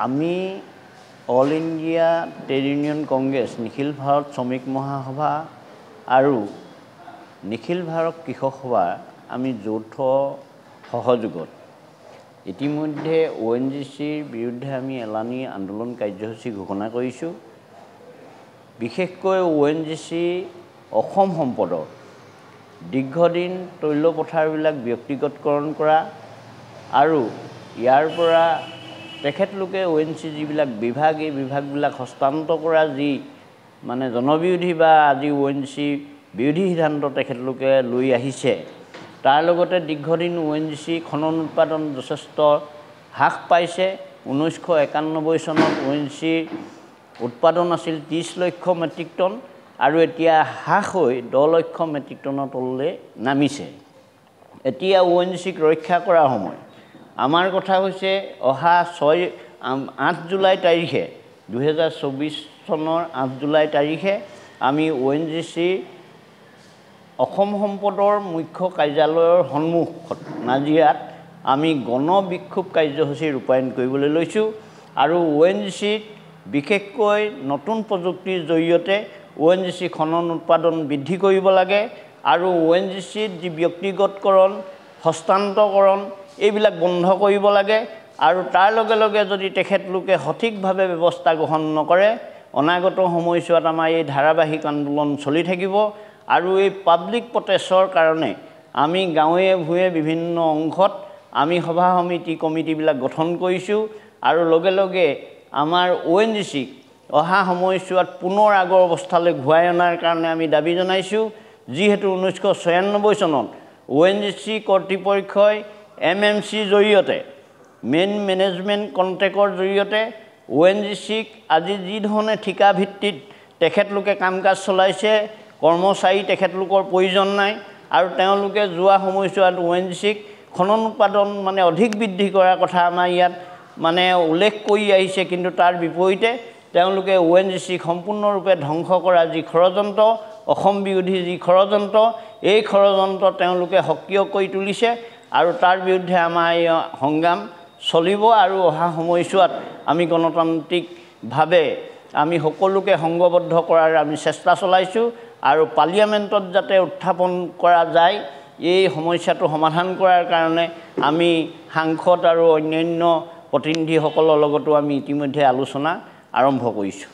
আমি all India trade union Congress Nikhil Bharat শ্ৰমিক মহাসভা আৰু নিখিল ভাৰত কৃষক সভা আমি যৌথ সহযোগত ইতিমধ্যে ONGCৰ বিৰুদ্ধে আমি এলানি আন্দোলন কাৰ্যসূচী ঘোষণা কৰিছোঁ। বিশেষকৈ ONGC অসম সম্পদৰ দীৰ্ঘদিন তৈল পথাৰবিলাক ব্যক্তিগতকৰণ কৰা আৰু ইয়াৰ পৰা তেখেতলোকে ONGC যিবিলাক বিভাগ এই বিভাগবিলাক হস্তান্তৰ কৰা যি মানে জনবিৰোধী বা আজি ONGC বিৰোধী সিদ্ধান্ত তেখেতলোকে লৈ আহিছে, তাৰ লগতে দীৰ্ঘদিন ONGC খনন উৎপাদন যথেষ্ট হ্ৰাস পাইছে। 1991 চনত ONGCৰ উৎপাদন আছিল 30 লক্ষ মেট্ৰিক টন আৰু এতিয়া হ্ৰাস হৈ 10 লক্ষ মেট্ৰিক টনৰ তললৈ নামিছে। এতিয়া ONGCক ৰক্ষা কৰাৰ সময়। আমাৰ কথা হৈছে অহা 8 জুলাই তাৰিখে 2024 চনৰ 8 জুলাই তাৰিখে আমি ONGCৰ অসম সম্পদৰ মুখ্য কাৰ্যালয়ৰ সন্মুখত নাজিৰাত আমি গণ বিক্ষোভ কাৰ্যসূচী ৰূপায়ণ কৰিবলৈ লৈছোঁ আৰু ONGCত বিশেষকৈ নতুন প্ৰযুক্তিৰ জৰিয়তে ONGC খনন উৎপাদন বৃদ্ধি কৰিব লাগে আৰু ONGCত যি ব্যক্তিগতকৰণ হস্তান্তৰকৰণ এইবিলাক বন্ধ কৰিব লাগে আৰু তাৰ লগে লগে যদি তেখেতলোকে সঠিকভাৱে ব্যৱস্থা গ্ৰহণ নকৰে অনাগত সময়ছোৱাত আমাৰ এই ধাৰাবাহিক আন্দোলন চলি থাকিব আৰু এই পাব্লিক প্ৰটেষ্টৰ কাৰণে আমি গাঁৱে ভূঞে বিভিন্ন অংশত আমি সভা সমিতি কমিটিবিলাক গঠন কৰিছোঁ আৰু লগে লগে আমাৰ ONGCক অহা সময়ছোৱাত পুনৰ আগৰ অৱস্থালৈ ঘূৰাই অনাৰ কাৰণে আমি দাবী জনাইছোঁ। যিহেতু 1996 চনত ONGC কৰ্তৃপক্ষই MMCৰ জৰিয়তে মেইন মেনেজমেণ্ট কণ্ট্ৰেক্টৰ জৰিয়তে ONGCক আজি যি ধৰণে ঠিকা ভিত্তিত তেখেতলোকে কাম কাজ চলাইছে, কৰ্মচাৰী তেখেতলোকৰ প্ৰয়োজন নাই আৰু তেওঁলোকে যোৱা সময়ছোৱাত ONGCক খনন উৎপাদন মানে অধিক বৃদ্ধি কৰাৰ কথা আমাৰ ইয়াত মানে উল্লেখ কৰি আহিছে, কিন্তু তাৰ বিপৰীতে তেওঁলোকে ONGCক সম্পূৰ্ণৰূপে ধ্বংস কৰা যি ষড়যন্ত্ৰ, অসম বিৰোধী যি ষড়যন্ত্ৰ, এই ষড়যন্ত্ৰ তেওঁলোকে সক্ৰিয় কৰি তুলিছে আৰু তাৰ বিৰুদ্ধে আমাৰ এই সংগ্ৰাম চলিব আৰু অহা সময়ছোৱাত আমি গণতান্ত্ৰিকভাৱে আমি সকলোকে সংঘবদ্ধ কৰাৰ আমি চেষ্টা চলাইছোঁ আৰু পাৰ্লিয়ামেণ্টত যাতে উত্থাপন কৰা যায় এই সমস্যাটো সমাধান কৰাৰ কাৰণে আমি সাংসদ আৰু অন্যান্য প্ৰতিনিধিসকলৰ লগতো আমি ইতিমধ্যে আলোচনা আৰম্ভ কৰিছোঁ।